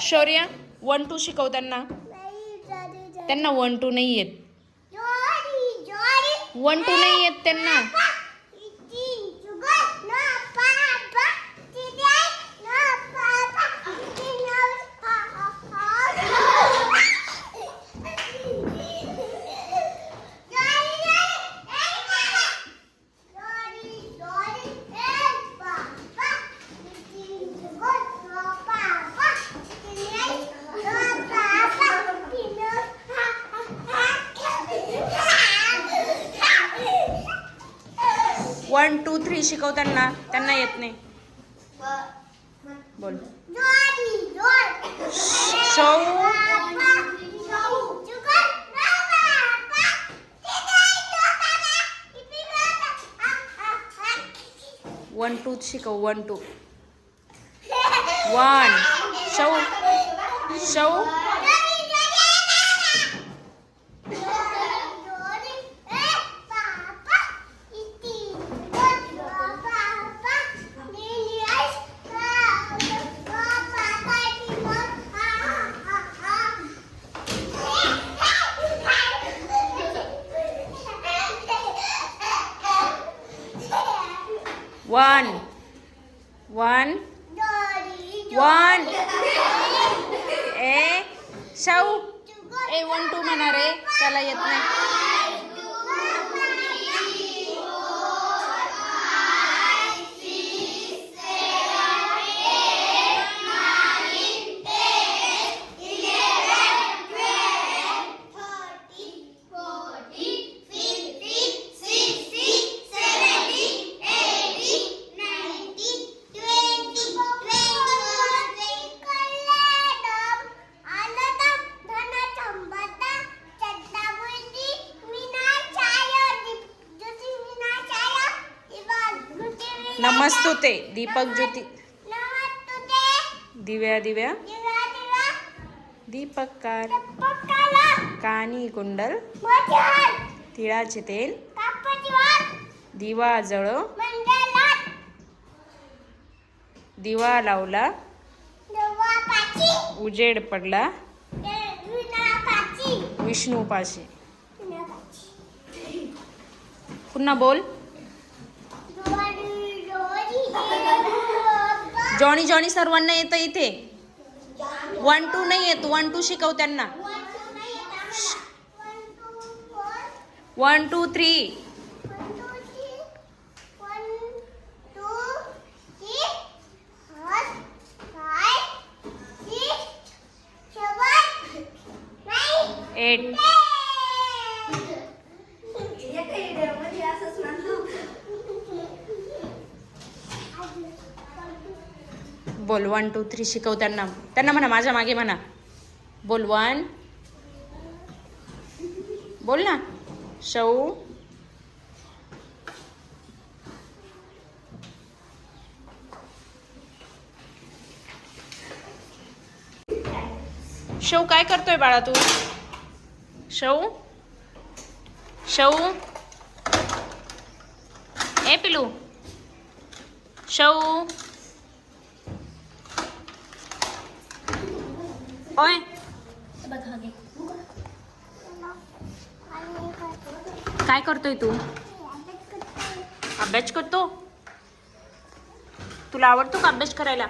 शौर्य 1 2 शिकव त्यांना. त्यांना 1 2 नाही येत. 1 2 नाही येत त्यांना. 1 2 3 शिकव त्यांना. त्यांना येत नाही. बोल. शौ 1 2 शिकव. 1 2 1 शौ शौ 1 1 1 ए शौ ए 1 2 म्हणा रे. त्याला येत नाही. नमस्तुते दीपक ज्योती दिव्या दिव्या दीपककार कानी कुंडल तिळाचे तेल दिवा जळ दिवा लावला उजेड पडला विष्णू पाशी. पुन्हा बोल. जॉनी जॉनी सर्वांना येतं इथे. 1 2 नाही येत. 1 2 शिकव त्यांना. 1 2 3 8 बोल. 1 2 3 शिकव त्यांना. त्यांना म्हणा माझ्या मागे म्हणा. बोल. 1 बोल ना. शौ शौ काय करतोय बाळा तू. शौ शौ ए पिलू शौ ओय काय करतोय तू. अभ्यास करतो. तुला आवडतो का अभ्यास करायला.